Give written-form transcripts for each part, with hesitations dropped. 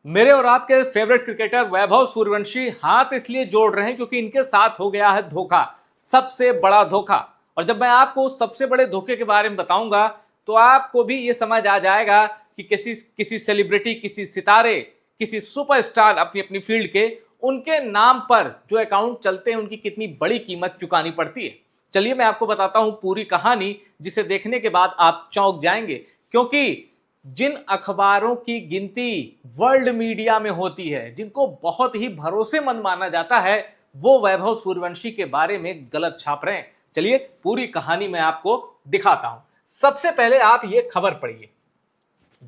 मेरे और आपके फेवरेट क्रिकेटर वैभव सूर्यवंशी हाथ इसलिए जोड़ रहे हैं क्योंकि इनके साथ हो गया है धोखा, सबसे बड़ा धोखा। और जब मैं आपको उस सबसे बड़े धोखे के बारे में बताऊंगा तो आपको भी ये समझ आ जाएगा कि किसी किसी सेलिब्रिटी, किसी सितारे, किसी सुपरस्टार अपनी अपनी फील्ड के उनके नाम पर जो अकाउंट चलते हैं उनकी कितनी बड़ी कीमत चुकानी पड़ती है। चलिए मैं आपको बताता हूं पूरी कहानी, जिसे देखने के बाद आप चौंक जाएंगे। क्योंकि जिन अखबारों की गिनती वर्ल्ड मीडिया में होती है, जिनको बहुत ही भरोसेमंद माना जाता है, वो वैभव सूर्यवंशी के बारे में गलत छाप रहे हैं। चलिए पूरी कहानी मैं आपको दिखाता हूं। सबसे पहले आप ये खबर पढ़िए,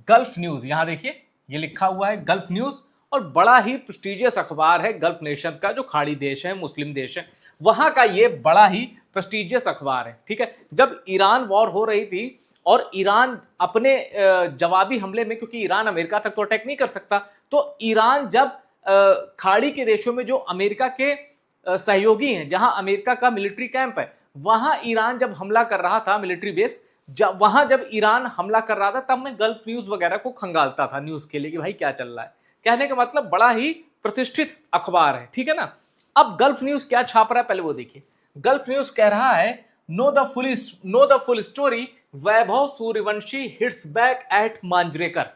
गल्फ न्यूज, यहां देखिए ये लिखा हुआ है गल्फ न्यूज, और बड़ा ही प्रेस्टिजियस अखबार है गल्फ नेशन का, जो खाड़ी देश है, मुस्लिम देश है, वहां का ये बड़ा ही प्रेस्टिजियस अखबार है। ठीक है, जब ईरान वॉर हो रही थी और ईरान अपने जवाबी हमले में, क्योंकि ईरान अमेरिका तक तो अटैक नहीं कर सकता, तो ईरान जब खाड़ी के देशों में जो अमेरिका के सहयोगी हैं, जहां अमेरिका का मिलिट्री कैंप है, वहां ईरान जब हमला कर रहा था, मिलिट्री बेस, वहां जब ईरान हमला कर रहा था, तब मैं गल्फ न्यूज वगैरह को खंगालता था न्यूज के लिए कि भाई क्या चल रहा है। कहने का मतलब बड़ा ही प्रतिष्ठित अखबार है, ठीक है ना। अब गल्फ न्यूज क्या छाप रहा है पहले वो देखिए। गल्फ न्यूज कह रहा है, know the full story, Vaibhav Suryavanshi hits back at Manjrekar.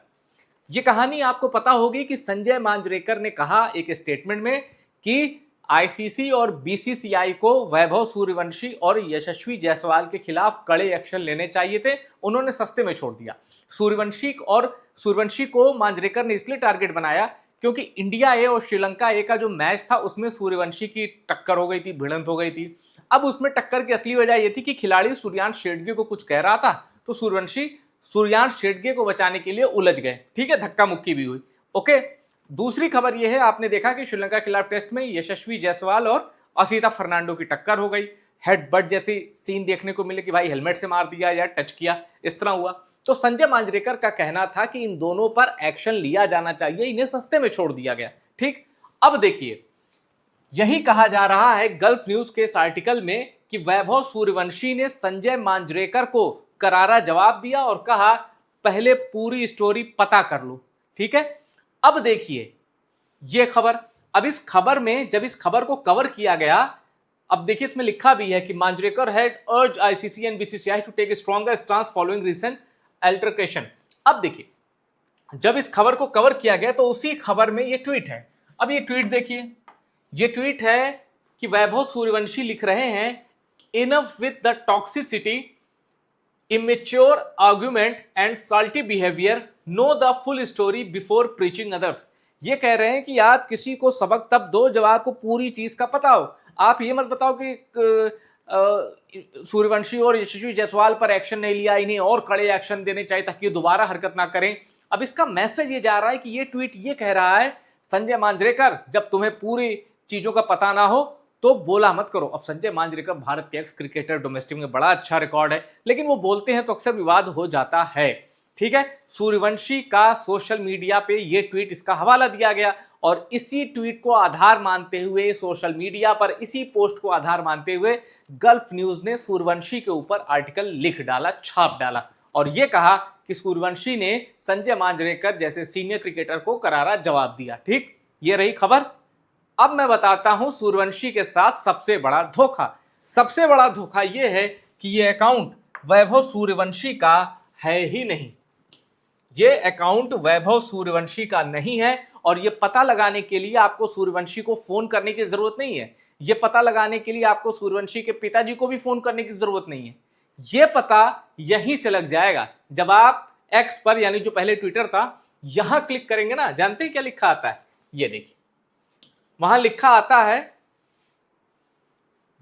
ये कहानी आपको पता होगी कि संजय मांजरेकर ने कहा एक स्टेटमेंट में कि आईसीसी और बीसीसीआई को वैभव सूर्यवंशी और यशस्वी जायसवाल के खिलाफ कड़े एक्शन लेने चाहिए थे, उन्होंने सस्ते में छोड़ दिया। सूर्यवंशी को मांजरेकर ने इसलिए टारगेट बनाया क्योंकि इंडिया ए और श्रीलंका ए का जो मैच था उसमें सूर्यवंशी की टक्कर हो गई थी, भिड़ंत हो गई थी। अब उसमें टक्कर की असली वजह यह थी कि खिलाड़ी सूर्यांश शेडगे को कुछ कह रहा था, तो सूर्यवंशी सूर्यांश शेडगे को बचाने के लिए उलझ गए। ठीक है, धक्का मुक्की भी हुई। ओके, दूसरी खबर यह है, आपने देखा कि श्रीलंका के खिलाफ टेस्ट में यशस्वी जायसवाल और असिता फर्नांडो की टक्कर हो गई, हेडबट जैसी सीन देखने को मिले कि भाई हेलमेट से मार दिया या टच किया, इस तरह हुआ। तो संजय मांजरेकर का कहना था कि इन दोनों पर एक्शन लिया जाना चाहिए, इन्हें सस्ते में छोड़ दिया गया। ठीक, अब देखिए यही कहा जा रहा है गल्फ न्यूज के इस आर्टिकल में कि वैभव सूर्यवंशी ने संजय मांजरेकर को करारा जवाब दिया और कहा पहले पूरी स्टोरी पता कर लो। ठीक है, अब देखिए ये खबर। अब इस खबर में जब इस खबर को कवर किया गया, अब देखिए इसमें लिखा भी है कि Manjrekar had urged ICC and BCCI to take a stronger stance following recent altercation. अब देखिए जब इस खबर को कवर किया गया तो उसी खबर में ये ट्वीट है। अब ये ट्वीट देखिए, ये ट्वीट है कि वैभव सूर्यवंशी लिख रहे हैं, enough with the toxicity, immature argument and salty behavior, know the full story before preaching others। ये कह रहे हैं कि आप किसी को सबक तब दो जब आपको पूरी चीज का पता हो। आप ये मत बताओ कि सूर्यवंशी और यशस्वी जायसवाल पर एक्शन नहीं लिया, इन्हें और कड़े एक्शन देने चाहिए ताकि दोबारा हरकत ना करें। अब इसका मैसेज ये जा रहा है कि ये ट्वीट ये कह रहा है, संजय मांजरेकर जब तुम्हें पूरी चीजों का पता ना हो तो बोला मत करो। अब संजय मांजरेकर भारत के एक्स क्रिकेटर, डोमेस्टिक में बड़ा अच्छा रिकॉर्ड है, लेकिन वो बोलते हैं तो अक्सर विवाद हो जाता है। ठीक है, सूर्यवंशी का सोशल मीडिया पे ये ट्वीट, इसका हवाला दिया गया और इसी ट्वीट को आधार मानते हुए सोशल मीडिया पर इसी पोस्ट को आधार मानते हुए गल्फ न्यूज ने सूर्यवंशी के ऊपर आर्टिकल लिख डाला, छाप डाला और यह कहा कि सूर्यवंशी ने संजय मांजरेकर जैसे सीनियर क्रिकेटर को करारा जवाब दिया। ठीक, ये रही खबर। अब मैं बताता हूं सूर्यवंशी के साथ सबसे बड़ा धोखा। सबसे बड़ा धोखा यह है कि यह अकाउंट वैभव सूर्यवंशी का है ही नहीं। यह अकाउंट वैभव सूर्यवंशी का नहीं है और यह पता लगाने के लिए आपको सूर्यवंशी को फोन करने की जरूरत नहीं है। यह पता लगाने के लिए आपको सूर्यवंशी के पिताजी को भी फोन करने की जरूरत नहीं है। यह पता यहीं से लग जाएगा जब आप एक्स पर, यानी जो पहले ट्विटर था, यहां क्लिक करेंगे ना। जानते हैं क्या लिखा आता है? यह देखिए, वहां लिखा आता है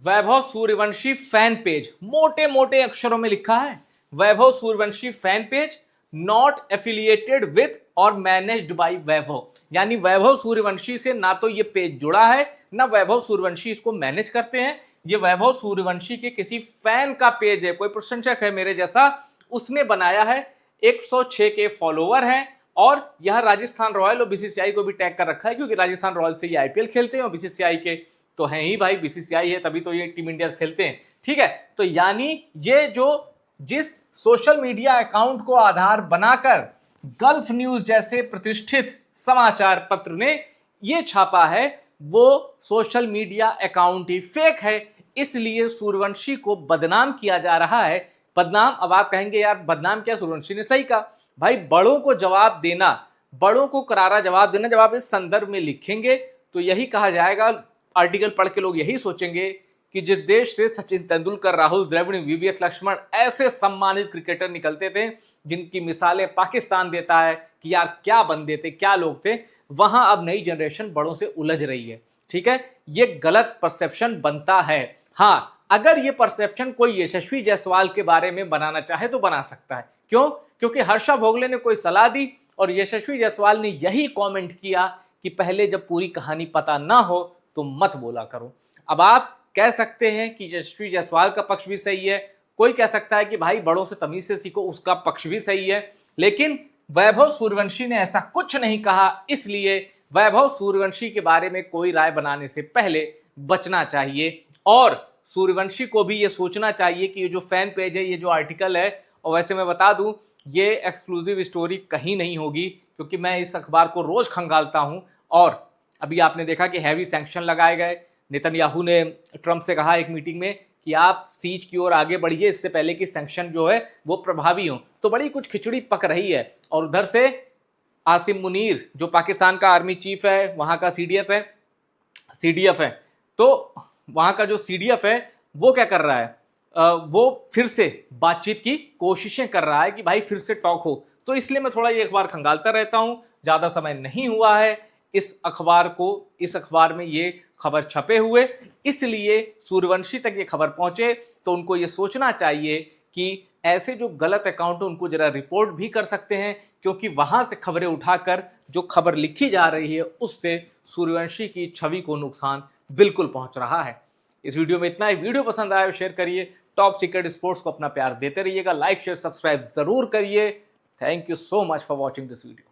वैभव सूर्यवंशी फैन पेज, मोटे मोटे अक्षरों में लिखा है Vaibhav Suryavanshi fan page, not affiliated with और मैनेज्ड बाय वैभव। यानी वैभव सूर्यवंशी से ना तो ये पेज जुड़ा है, ना वैभव सूर्यवंशी इसको मैनेज करते हैं। ये वैभव सूर्यवंशी के किसी फैन का पेज है, कोई प्रशंसक है मेरे जैसा, उसने बनाया है। 106 के फॉलोवर हैं और यह राजस्थान रॉयल और बीसीसीआई को भी टैग कर रखा है, क्योंकि राजस्थान रॉयल से ये आईपीएल खेलते हैं और बीसीसीआई के तो हैं ही भाई, बीसीसीआई है तभी तो ये टीम इंडिया से खेलते हैं। ठीक है, तो यानी ये जो जिस सोशल मीडिया अकाउंट को आधार बनाकर गल्फ न्यूज जैसे प्रतिष्ठित समाचार पत्र ने ये छापा है वो सोशल मीडिया अकाउंट ही फेक है, इसलिए सूर्यवंशी को बदनाम किया जा रहा है। बदनाम, अब आप कहेंगे यार बदनाम क्या, सूर्यवंशी ने सही कहा। भाई बड़ों को जवाब देना, बड़ों को करारा जवाब देना, जब आप इस संदर्भ में लिखेंगे तो यही कहा जाएगा, आर्टिकल पढ़ के लोग यही सोचेंगे कि जिस देश से सचिन तेंदुलकर, राहुल द्रविड़, वीवीएस लक्ष्मण ऐसे सम्मानित क्रिकेटर निकलते थे जिनकी मिसालें पाकिस्तान देता है कि यार क्या बंदे थे, क्या लोग थे, वहां अब नई जनरेशन बड़ों से उलझ रही है। ठीक है, ये गलत परसेप्शन बनता है। हाँ, अगर ये परसेप्शन कोई यशस्वी जायसवाल के बारे में बनाना चाहे तो बना सकता है। क्यों? क्योंकि हर्षा भोगले ने कोई सलाह दी और यशस्वी जायसवाल ने यही कमेंट किया कि पहले जब पूरी कहानी पता ना हो तो मत बोला करो। अब आप कह सकते हैं कि यशस्वी जायसवाल का पक्ष भी सही है, कोई कह सकता है कि भाई बड़ों से तमीज से सीखो, उसका पक्ष भी सही है, लेकिन वैभव सूर्यवंशी ने ऐसा कुछ नहीं कहा, इसलिए वैभव सूर्यवंशी के बारे में कोई राय बनाने से पहले बचना चाहिए। और सूर्यवंशी को भी ये सोचना चाहिए कि ये जो फैन पेज है, ये जो आर्टिकल है, और वैसे मैं बता दूं ये एक्सक्लूसिव स्टोरी कहीं नहीं होगी क्योंकि मैं इस अखबार को रोज खंगालता हूं। और अभी आपने देखा कि हैवी सैंक्शन लगाए गए, नेतन्याहू ने ट्रंप से कहा एक मीटिंग में कि आप सीज की ओर आगे बढ़िए इससे पहले कि सैंक्शन जो है वो प्रभावी हो। तो बड़ी कुछ खिचड़ी पक रही है। और उधर से आसिम मुनीर जो पाकिस्तान का आर्मी चीफ है, वहां का सीडीएफ है, तो वहां का जो सीडीएफ है वो क्या कर रहा है, वो फिर से बातचीत की कोशिशें कर रहा है कि भाई फिर से टॉक हो। तो इसलिए मैं थोड़ा ये अखबार खंगालता रहता हूं, ज्यादा समय नहीं हुआ है इस अखबार में ये खबर छपे हुए, इसलिए सूर्यवंशी तक ये खबर पहुंचे तो उनको ये सोचना चाहिए कि ऐसे जो गलत अकाउंट है उनको जरा रिपोर्ट भी कर सकते हैं, क्योंकि वहां से खबरें उठाकर जो खबर लिखी जा रही है उससे सूर्यवंशी की छवि को नुकसान बिल्कुल पहुंच रहा है। इस वीडियो में इतना ही। वीडियो पसंद आया शेयर करिए, टॉप सीक्रेट स्पोर्ट्स को अपना प्यार देते रहिएगा, लाइक शेयर सब्सक्राइब जरूर करिए। Thank you so much for watching this video.